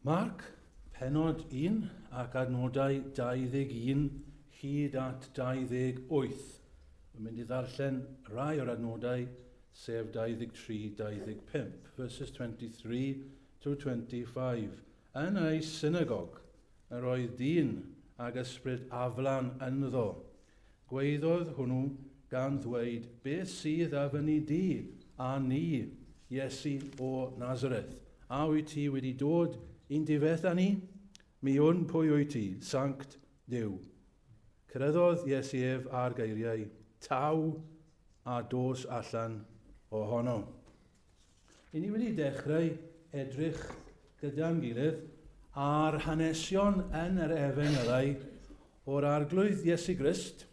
Marc, penod 1 ac adnodau 21 hyd at 28. Yn mynd i ddarllen rai o'r adnodau, sef 23-25, verses 23 to 25. Yn ei synagog, yr oedd dyn ag ysbryd aflan ynddo. Gweiddodd hwnnw gan ddweud, beth sydd â fyny di a ni, Iesu o Nazareth? A wyt ti wedi dod i'n difetha ni? Mewn pwy wyt ti, sanct Duw? Cyrraeddodd Iesu ef a'r geiriau, taw a dos allan ohono. I ni wedi dechrau edrych gyda'n gilydd ar hanesion yn yr Efengylau o'r arglwydd Iesu Grist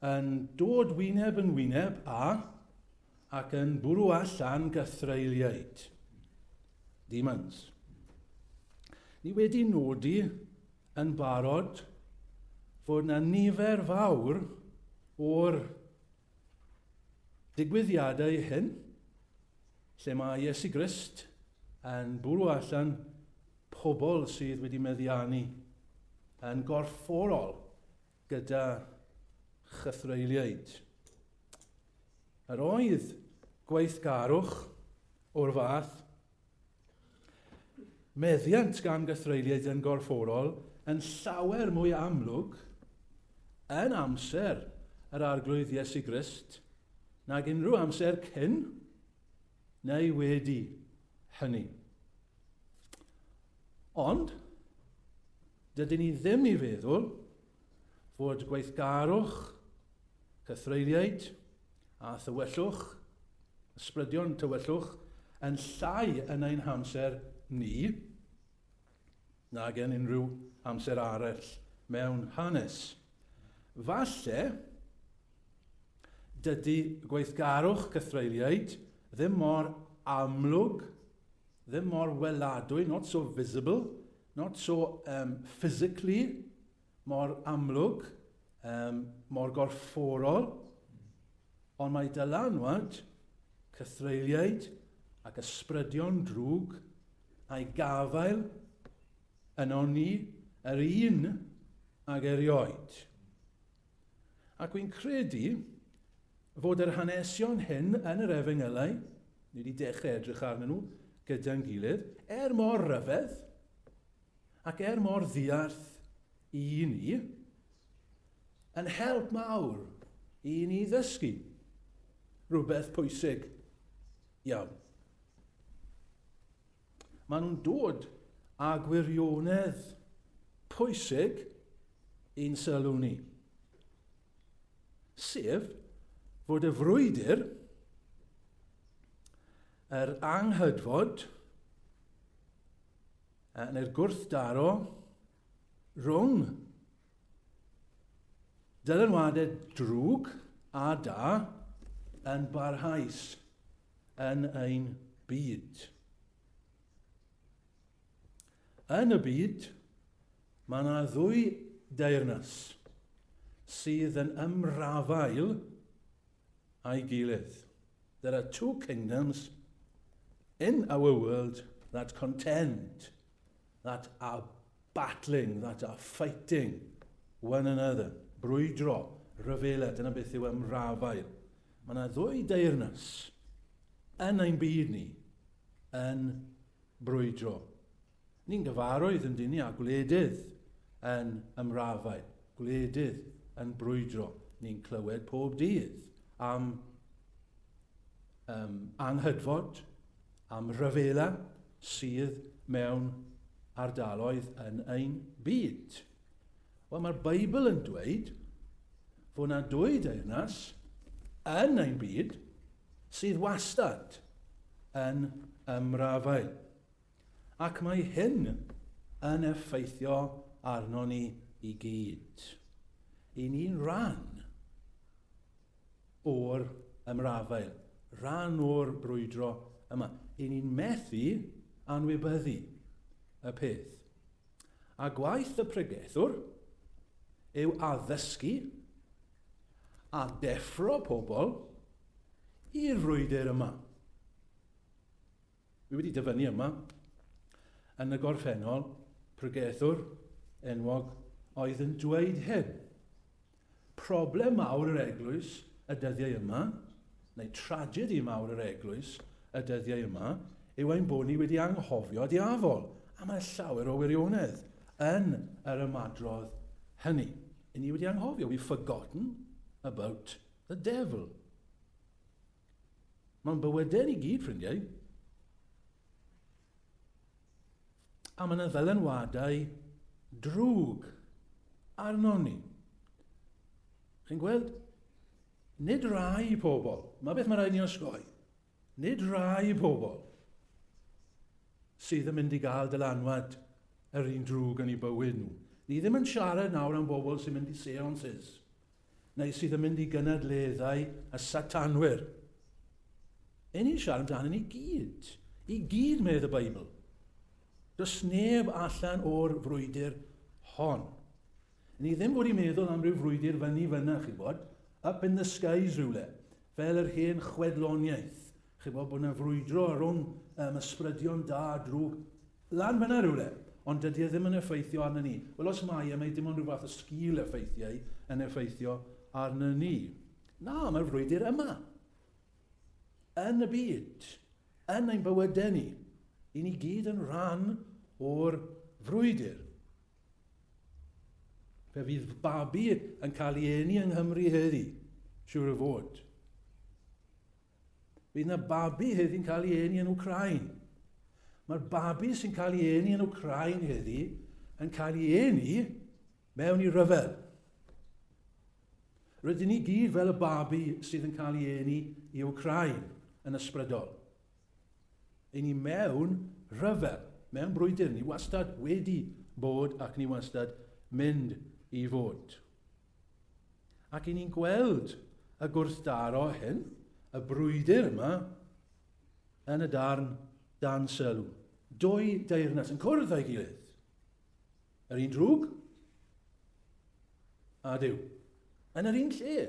yn dod wyneb yn wyneb ac yn bwrw allan gythreiliaid. Demons. Ni wedi nodi yn barod fod yna nifer fawr o'r digwyddiadau hyn, lle mae Iesu Grist yn bwrw allan pobl sydd wedi meddiannu yn gorfforol gyda chythreiliaid. Yr oedd gweithgarwch o'r fath, meddiant gan gythreiliaid yn gorfforol yn llawer mwy amlwg yn amser yr arglwydd Iesu Grist nag unrhyw amser cyn neu wedi hynny. Ond, dydyn ni ddim i feddwl fod gweithgarwch, cythreiliaid a thywellwch, ysbrydion tywyllwch, yn llai yn ein hamser ni, nag yn unrhyw amser arall mewn hanes. Falle, dydy gweithgarwch cythreiliaid ddim mor amlwg, ddim mor weladwy, not so visible, not so physically, mor amlwg, mor gorfforol, ond mae dylanwad cythreiliaid ac ysbrydion drwg a'i gafael yno ni yr un ag erioed. Ac wy'n credu fod yr hanesion hyn yn yr Efengylau, ni wedi dechrau edrych arnyn nhw gyda'n gilydd, mor ryfedd ac mor ddiarth i ni, yn help mawr i ni ddysgu rhywbeth pwysig iawn. Maen nhw'n dod â gwirionedd pwysig i'n sylw ni. Sef fod y frwydr, yr anghydfod, neu'r gwrthdaro rhwng dylanwadau drwg a da yn barhaus yn ein byd. Yn y byd, mae yna ddwy deyrnas sydd yn ymrafael a'i gilydd. There are two kingdoms in our world that contend, that are battling, that are fighting one another. Brwydro, rhyfelau, dyna beth yw ymrafael. Mae yna ddwy deyrnas yn ein byd ni yn brwydro. Ni'n gyfarwydd yn dyn ni a gwledydd yn ymrafael, gwledydd yn brwydro. Ni'n clywed pob dydd am anghydfod, am rhyfelau sydd mewn ardaloedd yn ein byd. Wel, mae'r Beibl yn dweud fod yna dwy deyrnas yn ein byd sydd wastad yn ymrafael. Ac mae hyn yn effeithio arno ni i gyd. I ni'n rhan o'r ymrafael, rhan o'r brwydro yma. I ni'n methu anwybyddu y peth. A gwaith y pregethwr yw addysgu a deffro pobl i'r frwydr yma. Dwi wedi dyfynnu yma yn y gorffennol, pregethwr enwog oedd yn dweud hyn. Problem mawr yr eglwys y dyddiau yma, neu tragedi mawr yr eglwys y dyddiau yma, yw ein bod ni wedi anghofio diafol. A mae llawer o wirionedd yn yr ymadrodd hynny. I ni wedi anghofio, we've forgotten about the devil. Mae'n bywydau ni gyd, ffrindiau. A mae'n ddylanwadau drwg arno ni. Chi'n gweld? Nid rai pobl, mae beth mae rhaid ni osgoi, nid rai pobl sydd yn mynd i gael dylanwad yr un drwg yn ei bywyd nhw. Ni ddim yn siarad nawr am bobl sy'n mynd i seances, neu sydd yn mynd i gynadleddau y satanwyr. Ni'n siarad amdano ni gyd. I gyd medd y Beibl. Does neb allan o'r frwydr hon. Ni ddim bod i meddwl am ryw frwydr fyny fyna, chi bod, up in the skies rhywle, fel yr hen chwedloniaeth. Chi bod bod yna frwydro rhwng ysbrydion da drwg lan fyna rhywle, ond dydy ddim yn effeithio arno ni. Wel, os mae dim ond rhyw fath o sgil effeithiau yn effeithio arno ni. Na, mae'r frwydr yma. Yn y byd, yn ein bywydau ni, i ni gyd yn rhan o'r frwydr. Fe fydd babi yn cael ei eni yng Nghymru heddi, siwr o fod. Fydd yna babi heddi'n cael ei eni yn Wcrain. Mae'r babi sy'n cael ei eni yn Wcrain heddi yn cael ei eni mewn i ryfel. Rydyn ni gyd fel y babi sydd yn cael ei eni i Wcrain yn ysbrydol. I ni mewn ryfel, mewn brwydr, ni wastad wedi bod ac ni wastad mynd i fod. Ac i ni'n gweld y gwrthdaro hyn, y brwydr yma, yn y darn dan sylw. Dwy deyrnas yn cwrdd â'i gilydd. Yr un drwg a Duw. Yn yr un lle.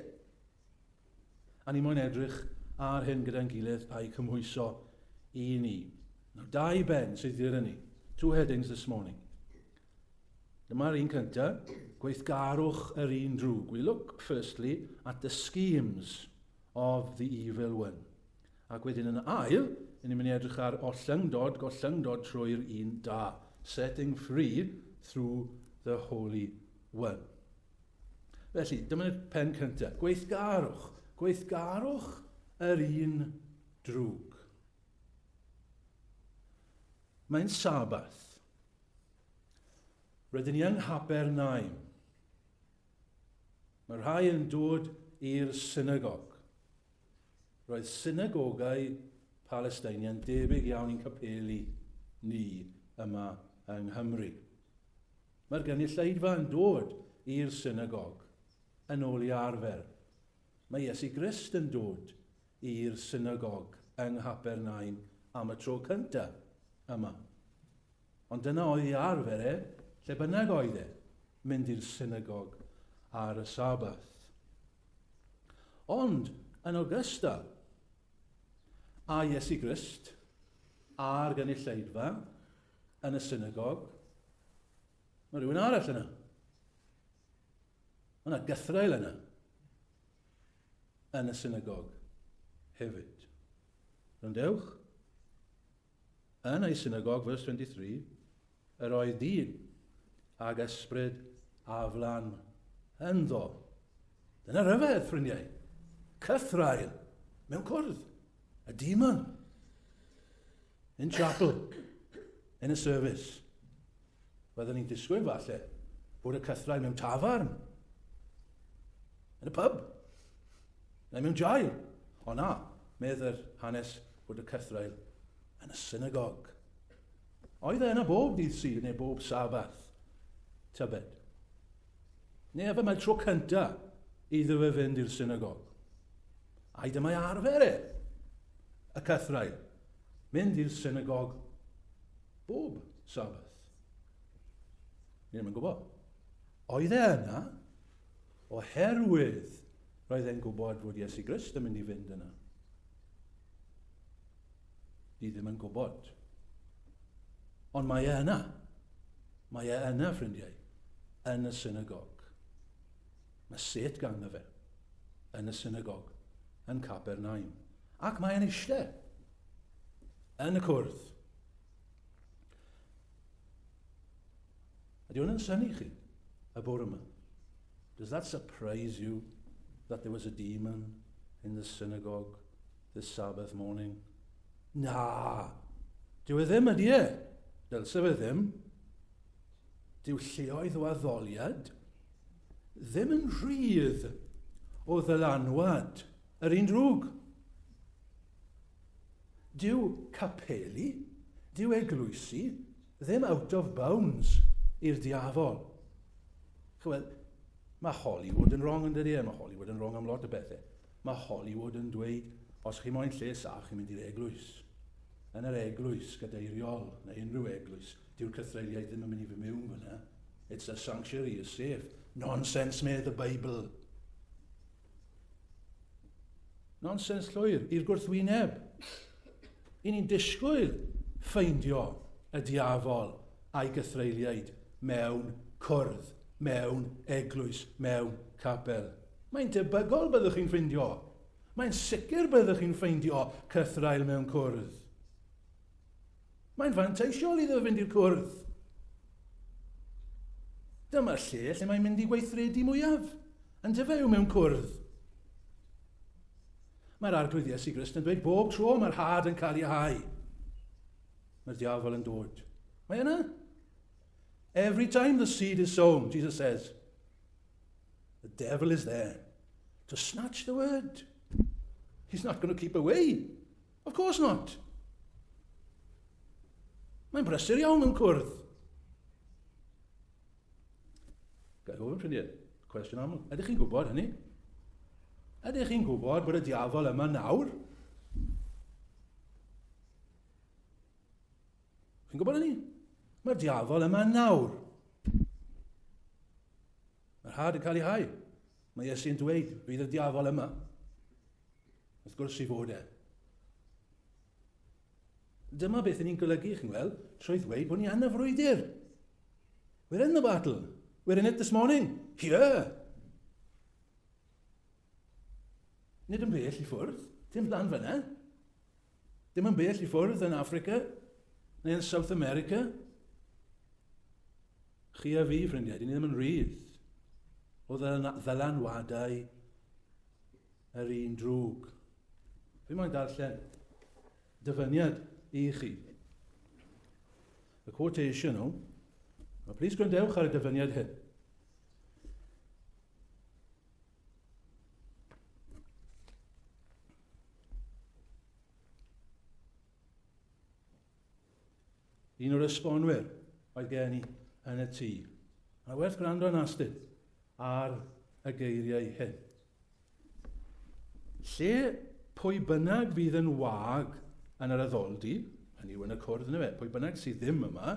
A ni moyn edrych ar hyn gyda'n gilydd a'i cymhwyso i ni. Nawr, dau ben sydd gyda ni. Two headings this morning. Dyma'r un cyntaf, gweithgarwch yr un drwg. We look firstly at the schemes of the evil one. Ac wedyn yn ail, ni'n mynd i edrych ar gollyngodod trwy'r un da. Setting free through the Holy One. Felly, dyma'r pen cyntaf. Gweithgarwch. Gweithgarwch yr un drwg. Mae'n Sabath. Rydyn ni yng Nghapernaum. Mae rhai yn dod i'r synagog. Roedd synagogau Palestinian debyg iawn i'n capeli ni yma yng Nghymru. Mae'r gynulleidfa yn dod i'r synagog yn ôl i arfer. Mae Iesu Grist yn dod i'r synagog yng Nghapernaum am y tro cyntaf yma. Ond dyna oedd i arfer lle bynnag oedd mynd i'r synagog ar y Sabath. Ond yn ogystal a Iesu Grist a'r gynulleidfa yn y synagog, mae rhywun arall yna. Mae yna Cythraul yna yn y synagog hefyd. Rwyndewch, yn ei synagog, verse 23, yr oedd dyn ag ysbryd aflan ynddo. Dyna ryfedd, ffrindiau. Cythraul mewn cwrdd. A demon. In chapel. In a service. Byddwn ni'n disgwyl falle bod y cythraul mewn tafarn. Yn y pub. Neu mewn jail. O na, meddy'r hanes bod y cythraul yn y synagog. Oedd yna bob dydd sydd neu bob Sabath. Tybed. Neu efe mae'r tro cyntaf iddo fe fynd i'r synagog. A dyma'i arfer y cythraul. Mynd i'r synagog bob Sabath. Ni ddim yn gwybod. Oedd yna oherwydd roedd e'n gwybod fod Iesu Grist yn mynd i fynd yna. Ni ddim yn gwybod. Ond mae e yna. Mae e yna, ffrindiau, yn y synagog. Mae set ganddo fe yn y synagog, yn Capernaum. Ac mae e'n eistedd yn y cwrdd. Ydy hwn yn syni chi, y bore yma? Does that surprise you that there was a demon in the synagogue this Sabbath morning? Na, dyw e ddim ydy e. Dylse fe ddim. Dyw lleoedd o addoliad ddim yn rhydd o ddylanwad yr un drwg. Dyw capeli, dyw eglwysi ddim out of bounds i'r diafol. Chwel, mae Hollywood yn wrong yn dydi e, mae Hollywood yn wrong am lot o bethau. Mae Hollywood yn dweud, os chi moyn lle sach, chi'n mynd i'r eglwys. Yn yr eglwys gadeiriol, neu unrhyw eglwys, dyw'r cythreiliaid ddim yn mynd i fy mewn fyna. It's a sanctuary, it's safe. Nonsense, medd y Beibl. Nonsense llwyr, i'r gwrthwyneb. I ni'n disgwyl ffeindio y diafol a'i gythreiliaid mewn cwrdd, mewn eglwys, mewn capel. Mae'n debygol byddwch chi'n ffeindio. Mae'n sicr byddwch chi'n ffeindio cythrail mewn cwrdd. Mae'n fanteisiol iddo fynd i'r cwrdd. Dyma'r lle lle mae'n mynd i gweithredu mwyaf yn dyfew mewn cwrdd. Mae'r arglwydd Iesu Grist yn dweud bob tro mae'r had yn cael ei hau. Mae'r diafol yn dod. Mae yna. Every time the seed is sown, Jesus says, the devil is there to snatch the word. He's not going to keep away. Of course not. Mae'n brysur iawn mewn cwrdd. Gael gofyn, ffrindiau, cwestiwn aml. Ydych chi'n gwybod hynny? Ydych chi'n gwybod bod y diafol yma nawr? Chi'n gwybod hynny? Mae'r diafol yma nawr. Mae'r had yn cael ei hau. Mae Iesu'n dweud, fydd y diafol yma. Wrth gwrs i fod e. Dyma beth ni'n golygu, chi'n gweld, trwy ddweud bod ni yn y frwydr. We're in the battle. We're in it this morning. Here. Nid yn bell i ffwrdd. Dim blan fyna. Dim yn bell i ffwrdd yn Africa neu yn South America. Chi a fi, ffrindiau, dyn ni ddim yn rydd o ddylanwadau yr un drwg. Fi moyn darllen dyfyniad i chi. Y quotation o. Plis gwrandewch ar y dyfyniad hyn. Un o'r esbonwyr oedd gen i yn y tŷ. A werth gwrando yn astydd ar y geiriau hyn. Lle pwy bynnag fydd yn wag yn yr addoldy, hynny yw yn y cwrdd yna fe, pwy bynnag sydd ddim yma,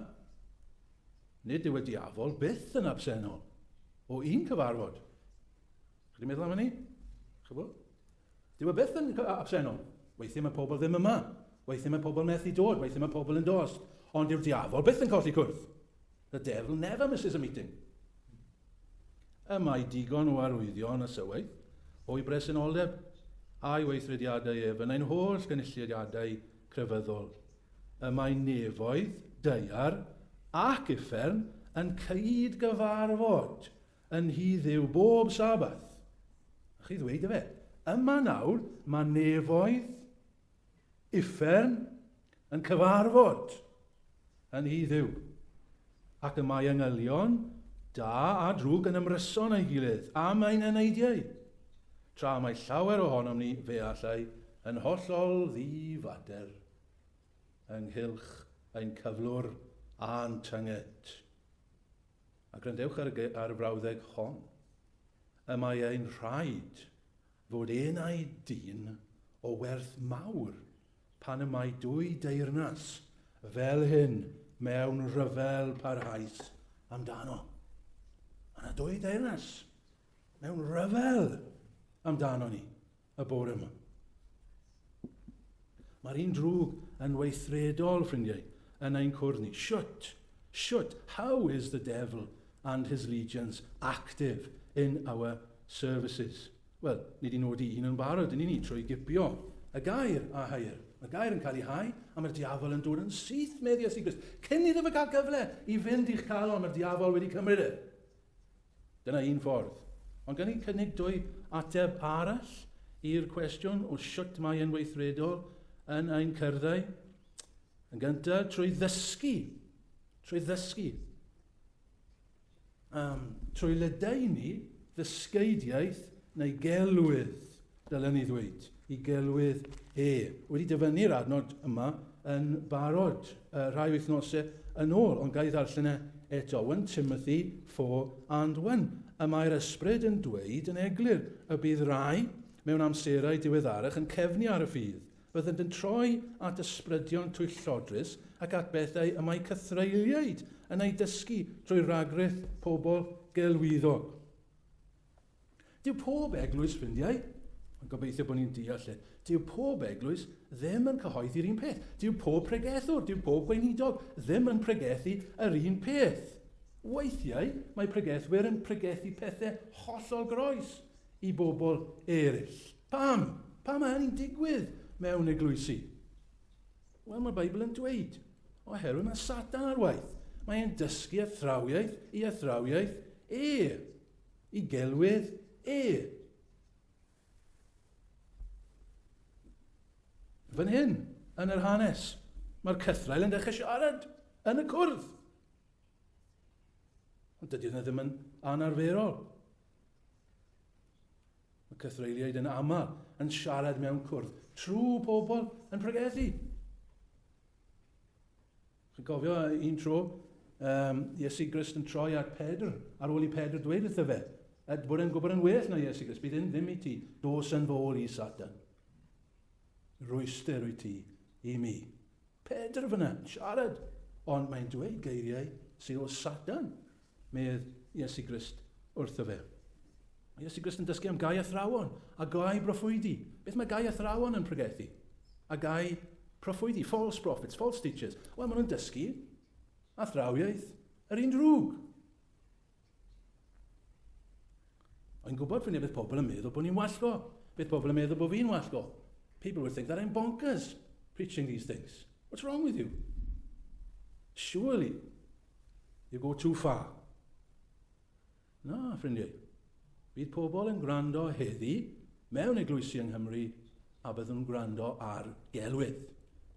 nid yw y diafol byth yn absennol o un cyfarfod. Chi'n meddwl am hynny? Chybod? Dyw e byth yn absennol. Weithiau mae pobl ddim yma. Weithiau mae pobl methu dod. Weithiau mae pobl yn dost. Ond yw'r diafol byth yn colli cwrdd. The devil never misses a meeting. Y mae digon o arwyddion y sywaith, o'i bresenoldeb a'i weithrediadau ef yn ein holl gynulliadau crefyddol. Y mae nefoedd, deiar, ac uffern yn cyd gyfarfod yn hyddiw bob sabath. A chi ddweud y fe, yma nawr mae nefoedd, uffern yn cyfarfod yn hyddiw. Ac y mae ynghylion, da a drwg yn ymryson ei gilydd, a mae'n eneidiau. Tra mae llawer ohonom ni fe allai yn hollol ddifader ynghylch ein cyflwr a'n tynged. A grandewch ar y brawddeg hon. Y mae ein rhaid fod enau dyn o werth mawr pan y mae dwy deyrnas fel hyn mewn rhyfel parhaus amdano. Yna dwy deyrnas mewn rhyfel amdano ni y bore yma. Mae'r un drwg yn weithredol, ffrindiau, yn ein cwrdd ni. Shut. How is the devil and his legions active in our services? Wel, ni di nodi un yn barod yn ni trwy gipio y gair a hair. Mae gair yn cael ei hau, a mae'r diafol yn dod yn syth meddi Iesu Grist. Cyn iddo fe gael gyfle i fynd i'ch calon, mae'r diafol wedi cymryd e. Dyna un ffordd. Ond gan i cynnig dwy ateb arall i'r cwestiwn o siwt mae yn weithredol yn ein cyrddau. Yn gyntaf, trwy ddysgu. Trwy ledaenu ddysgeidiaeth neu gelwydd, dylen ni ddweud, i gelwydd Wedi dyfynnu'r adnod yma yn barod rhai wythnosau yn ôl, ond gai ddarllen eto. 1 Timothy 4:1. Y mae'r ysbryd yn dweud yn eglur y bydd rai mewn amserau diweddarach yn cefnu ar y ffydd, byddent yn troi at ysbrydion twyllodrus ac at bethau y mae cythreiliaid yn ei dysgu drwy ragryth pobl gelwyddog. Dyw pob eglwys, ffrindiau, yn gobeithio bod ni'n deall dyw pob eglwys ddim yn cyhoeddi'r un peth. Dyw pob pregethwr, dyw pob gweinidog ddim yn pregethu yr un peth. Weithiau, mae pregethwyr yn pregethu pethau hollol groes i bobl eraill. Pam? Pam mae hynny'n digwydd mewn eglwysi? Wel, mae'r Beibl yn dweud, oherwydd mae Satan ar waith. Mae'n dysgu i athrawiaeth i gelwydd Fan hyn, yn yr hanes, mae'r Cythraul yn dechrau siarad yn y cwrdd. Ond dydy hynny ddim yn anarferol. Mae Cythraeliaid yn aml yn siarad mewn cwrdd trwy pobl yn pregethu. Chi'n cofio un tro, Iesu Grist yn troi at Pedr, ar ôl i Pedr dweud wrtho fe, bod e'n gwybod yn well na Iesu Grist, bydd ddim i ti, dos yn fôl i Satan. Rwyster wyt ti i mi. Pedr fyna, siarad. Ond mae'n dweud geiriau sydd o Satan, medd Iesu Grist wrtho fe. Iesu Grist yn dysgu am gai athrawon a gai proffwydi. Beth mae gai athrawon yn pregethu? A gai proffwydi, false prophets, false teachers. Wel, maen nhw'n dysgu athrawiaeth yr un drwg. O'n gwybod ffynu beth pobl yn meddwl bod ni'n wallgo. Beth pobl yn meddwl bod fi'n wallgo. People would think that I'm bonkers preaching these things. What's wrong with you? Surely you go too far. Na, ffrindiau. Bydd pobl yn gwrando heddi mewn eglwysi yng Nghymru a bydd yn gwrando ar gelwydd.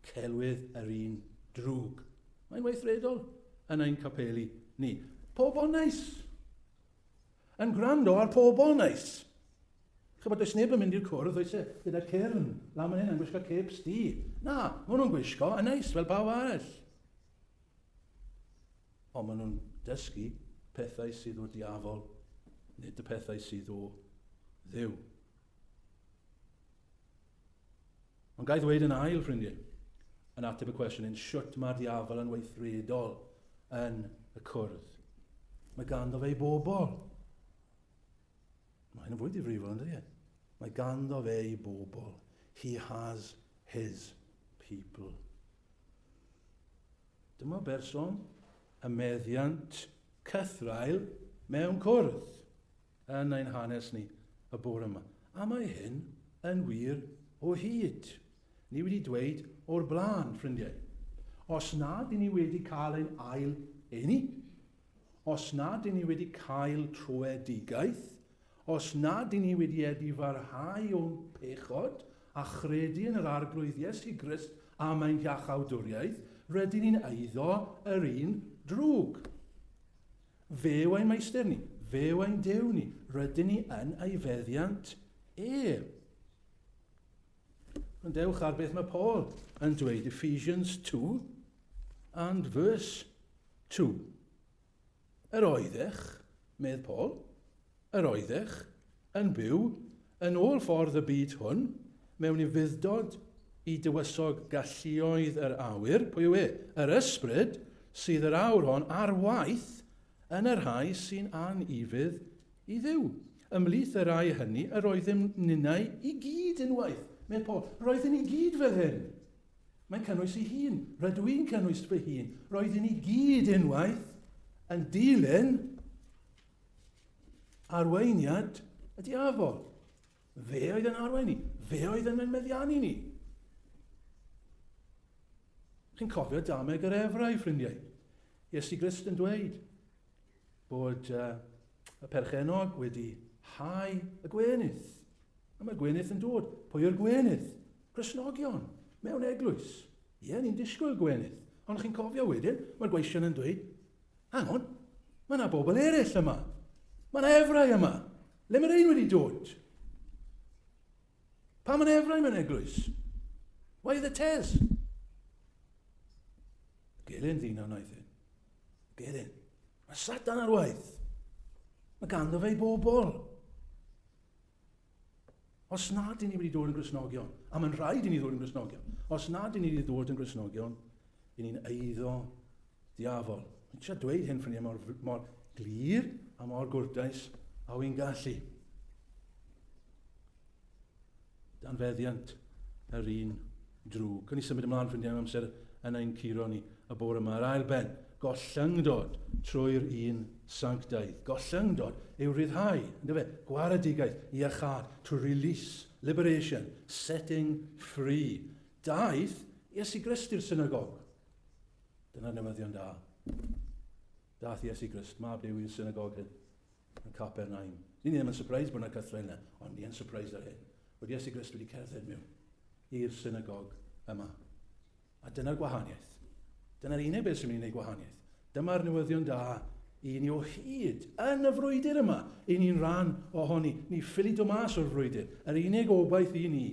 Celwydd yr un drwg. Mae'n weithredol yn ein capeli ni. Pobl neis. Yn gwrando ar pobl neis. Chybod, does neb yn mynd i'r cwrdd, oes e, gyda cyrn, lan man hyn yn gwisgo cep sti. Na, maen nhw'n gwisgo yn neis, fel pawb arall. Ond maen nhw'n dysgu pethau sydd o diafol, nid y pethau sydd o Dduw. Ond gai ddweud yn ail, ffrindiau, yn ateb y cwestiwn yn siwt mae'r diafol yn weithredol yn y cwrdd. Mae ganddo fe bobl. Mae'n fwy difrifol, ynddi e? Mae ganddo fe i bobl. He has his people. Dyma berson y meddiant Cythraul mewn cwrdd yn ein hanes ni y bore yma. A mae hyn yn wir o hyd. Ni wedi dweud o'r blaen, ffrindiau. Os nad i ni wedi cael ein ail eni, os nad i ni wedi cael troedigaeth, os nad i ni wedi edifarhau o'n pechod a chredu yn yr arglwydd Iesu Grist a mae'n iachawdwriaeth, rydyn ni'n eiddo yr un drwg. Fe yw ein meistr ni, fe yw ein Duw ni, rydyn ni yn ei feddiant Rydewch ar beth mae Paul yn dweud, Ephesians 2 and verse 2. Yr oeddech, medd Paul, yr oeddech yn byw yn ôl ffordd y byd hwn, mewn i fuddod i dywysog galluoedd yr awyr, pwy yw e? Yr ysbryd sydd yr awr hon ar waith yn yr rhai sy'n anifydd i Dduw. Ymlith y rai hynny, yr oeddym ninnau i gyd yn waith. Medd Paul, roedden ni gyd fel hyn. Mae'n cynnwys ei hun. Rydw i'n cynnwys fy hun. Roedd ni gyd unwaith yn dilyn arweiniad y diafol. Fe oedd yn arwain ni. Fe oedd yn meddiannu ni. Chi'n cofio dameg yr efrau, ffrindiau. Iesu Grist yn dweud bod y perchenog wedi hau y gwenydd. A mae'r gwenydd yn dod. Pwy yw'r gwenydd? Gristnogion, mewn eglwys. Ie, ni'n disgwyl gwenydd. Ond chi'n cofio wedyn, mae'r gweision yn dweud, hang on, mae yna bobl eraill yma. Mae yna efrau yma. Le mae'r ein wedi dod? Pa mae'n efrau mewn eglwys? Why the tez? Gelyn ddyn o'n aethyn. Gelyn. Mae Satan ar waith. Mae ganddo fe bobl. Os nad i ni wedi dod yn Gristnogion, a mae'n rhaid i ni ddod yn Gristnogion, os nad i ni wedi dod yn Gristnogion, i ni'n eiddo diafol. Mae'n eisiau dweud hyn ffrindiau mor glir a mor gwrtais a wy'n gallu. Danfeddiant yr un drwg. Can i symud ymlaen ffrindiau am amser yna ein curo ni y bore yma. Yr ail ben, gollyngdod trwy'r un sanctaidd. Gollyngdod yw ryddhau, gwaredigaeth, iachad, to release, liberation, setting free. Daeth Iesu Grist i'r synagog. Dyna'r newyddion da. Daeth Iesu Grist, mab Duw i'r synagog hyn, yn Capernaum. Ni ddim yn surprised bod yna cythrail yna, ond ni yn surprised ar hyn. Bod Iesu Grist wedi cerdded mewn i'r synagog yma. A dyna'r gwahaniaeth. Dyna'r unig beth sy'n mynd i wneud gwahaniaeth. Dyma'r newyddion da i ni o hyd yn y frwydr yma. I ni'n rhan ohoni. Ni ffili do mas o'r frwydr. Yr unig obaith i ni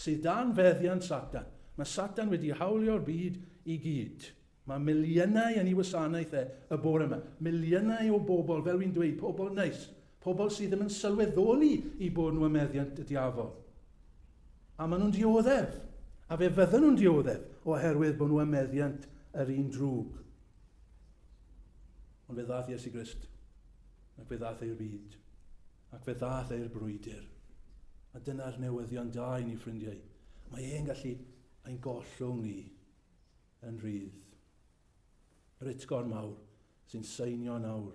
sydd dan feddiant Satan. Mae Satan wedi hawlio'r byd i gyd. Mae miliynau yn ei wasanaeth y bore yma. Miliynau o bobl, fel wy'n dweud, pobl neis. Pobl sydd ddim yn sylweddoli i bod nhw ym meddiant y diafol. A maen nhw'n dioddef. A fe fydden nhw'n dioddef oherwydd bod nhw ym meddiant yr un drwg. Ond fe ddath Iesu Grist, ac fe ddath e'r byd, ac fe ddath e'r brwydr. A dyna'r newyddion da i ni ffrindiau. Mae e'n gallu ein gollwng ni yn rhydd. Yr utgor mawr sy'n seinio nawr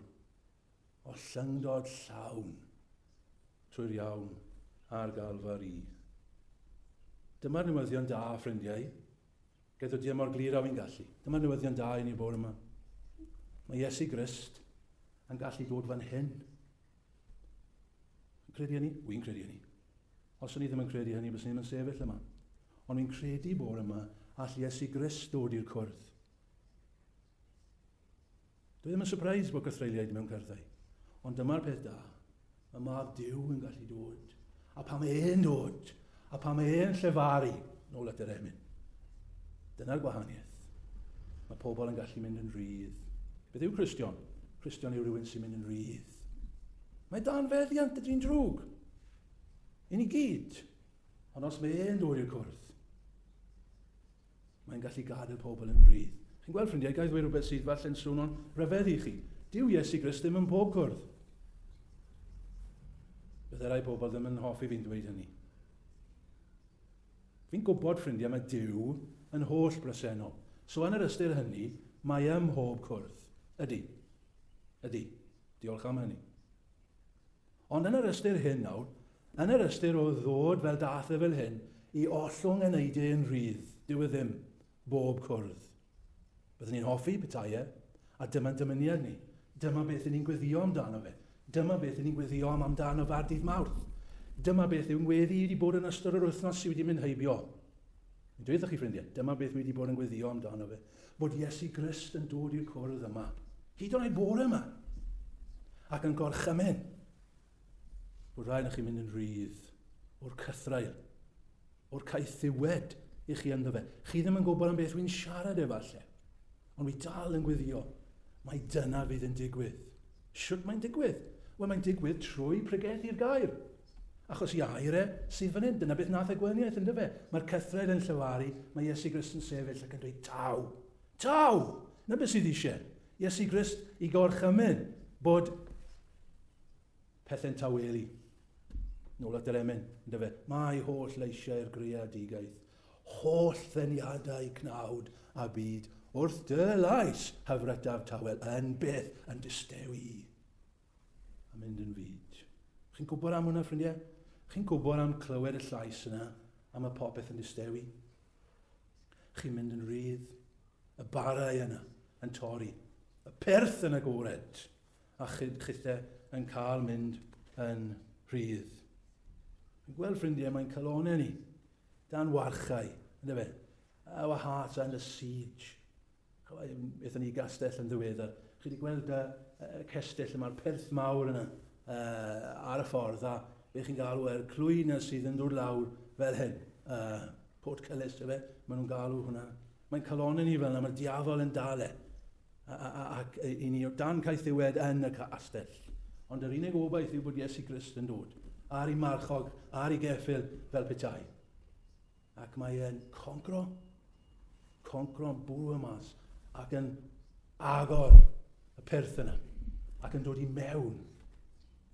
o llyngdod llawn trwy'r iawn a'r galfari. Dyma'r newyddion da, ffrindiau. Gaeth o di mor glir a wy'n gallu. Dyma'r newyddion da i ni bore yma. Mae Iesu Grist yn gallu dod fan hyn. Credu hynny? Wy'n credu hynny. Os o'n i ddim yn credu hynny, bys ni'n sefyll yma. Ond wy'n credu bore yma all Iesu Grist dod i'r cwrdd. Dwi ddim yn surprised bod cythreiliaid mewn cerddau. Ond dyma'r peth da. Mae mab Duw yn gallu dod. A pa mae e'n dod. A pa mae e'n llefaru nôl at yr emyn. Dyna'r gwahaniaeth. Mae pobl yn gallu mynd yn rhydd. Beth yw Cristion? Cristion yw rhywun sy'n mynd yn rhydd. Mae dan feddiant ydy'n drwg. I ni gyd. Ond os mae e'n dod i'r cwrdd, mae'n gallu gadael pobl yn rhydd. Chi'n gweld, ffrindiau, gaeth dweud rhywbeth sydd falle'n swnio'n rhyfedd i chi. Dyw Iesu Grist ddim yn pob cwrdd. Bydde rai pobl ddim yn hoffi fi'n dweud hynny. Fi'n gwybod, ffrindiau, mae Dyw yn holl bresennol. So yn yr ystyr hynny, mae ym mhob cwrdd. Ydy. Ydy. Diolch am hynny. Ond yn yr ystyr hyn nawr, yn yr ystyr o ddod fel dath fel hyn, i ollwng yn eidio yn rhydd, dyw e ddim bob cwrdd. Byddwn ni'n hoffi petai a dyma'n dymuniad ni. Dyma beth ni'n gweddio amdano fe. Dyma beth ni'n gweddio amdano fardydd mawrth. Dyma beth yw'n gweddi wedi bod yn ystod yr wythnos sydd wedi mynd heibio. Yn dweud chi ffrindiau, dyma beth wedi bod yn gweddio amdano fe. Bod Iesu Grist yn dod i'r cwrdd yma. Hyd o'n ei bore yma. Ac yn gorchymyn. Bod rhaid na chi mynd yn rhydd o'r cythrail, o'r caethiwed i chi ynddo fe. Chi ddim yn gwybod am beth wy'n siarad efalle. Ond wy dal yn gweddio, mae dyna fydd yn digwydd. Siwt mae'n digwydd? Wel, mae'n digwydd trwy pregeth i'r gair. Achos i air sydd fan hyn, dyna beth nath gwaniaeth ynddo fe. Mae'r cythrail yn llefaru, mae Iesu Grist yn sefyll ac yn dweud, taw! Taw! Na beth sydd eisiau? Iesu Grist i gorchymyn bod pethau'n taweli. Nôl at yr emyn, ynddo fe. Mae holl leisiau'r greadigaeth. holl ddeniadau cnawd a byd, wrth dy lais hyfrytaf tawel yn beth yn dystewi. A mynd yn fyd. Chi'n gwybod am hwnna, ffrindiau? Chi'n gwybod am clywed y llais yna, am y popeth yn dystewi? Chi'n mynd yn rydd, y barau yna yn torri, y perth yn agored, a chithau yn cael mynd yn rhydd. Yn gweld, ffrindiau, mae'n calonau ni, dan warchau, ynddo fe? Our hearts under siege. Eithon ni gastell yn ddiweddar. Chi wedi gweld y cestell yma'r perth mawr yna ar y ffordd, a be chi'n galw clwy na sydd yn dod lawr fel hyn. Port Cyllis, fe? Maen nhw'n galw hwnna. Mae'n calonau ni fel yna, mae'r diafol yn dale. Ac i ni o dan caeth ddiwed yn y castell. Ond yr unig obaith yw bod Iesu Grist yn dod. Ar ei marchog, ar ei geffil fel petai. Ac mae e'n concro'n bwrw y mas, ac yn agor y perth yna, ac yn dod i mewn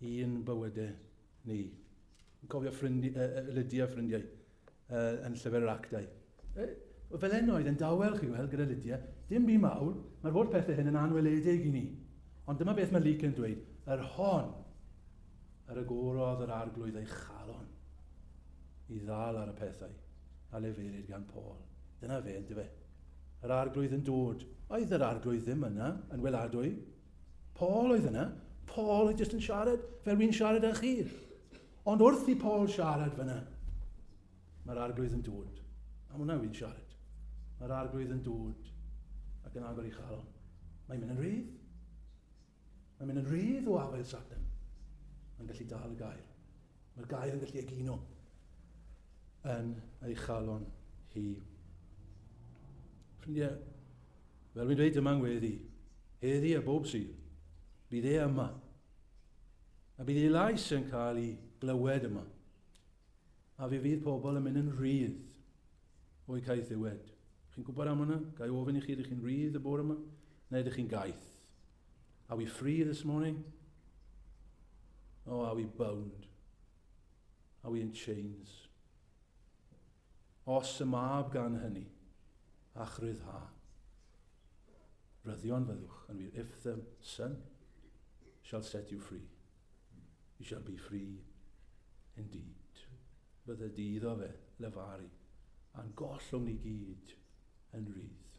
i'n bywydau ni. Yn cofio Lydia, ffrindiau, yn llyfr yr actau. Fel ennoedd yn dawel chi weld gyda Lydia, dim byd mawr, mae'r holl pethau hyn yn anweledig i ni. Ond dyma beth mae Luc yn dweud, yr hon, yr agorodd yr arglwydd ei chalon, i ddal ar y pethau, a leferid gan Paul. Dyna fe, ynddo fe. Yr arglwydd yn dod. Oedd yr arglwydd ddim yna, yn weladwy. Paul oedd yna. Paul oedd jyst yn siarad, fel wy'n siarad â chi. Ond wrth i Paul siarad fyna, mae'r arglwydd yn dod. Am hwnna wy'n siarad. Mae'r arglwydd yn dod ac yn agor i chalon. Mae'n mynd yn rydd. Mae'n mynd yn rydd o afael Satan. Mae'n gallu dal y gair. Mae'r gair yn gallu egino yn ei chalon hi. Ffrindiau, fel wy'n dweud yma'n weddi, heddi a bob sydd, bydd e yma. A bydd ei lais yn cael ei glywed yma. A fe fydd pobl yn mynd yn rydd o'i caeth ddiwed. Chi'n gwybod am hwnna? Gai ofyn i chi, ydych chi'n rydd y bore yma? Neu ydych chi'n gaeth? Are we free this morning? Or are we bound? Are we in chains? Os y mab gan hynny, ach ryddha. Ryddion fyddwch yn wir. If the Son shall set you free, you shall be free indeed. Bydde dydd o fe, lefaru, a'n gollwng ni gyd yn rydd.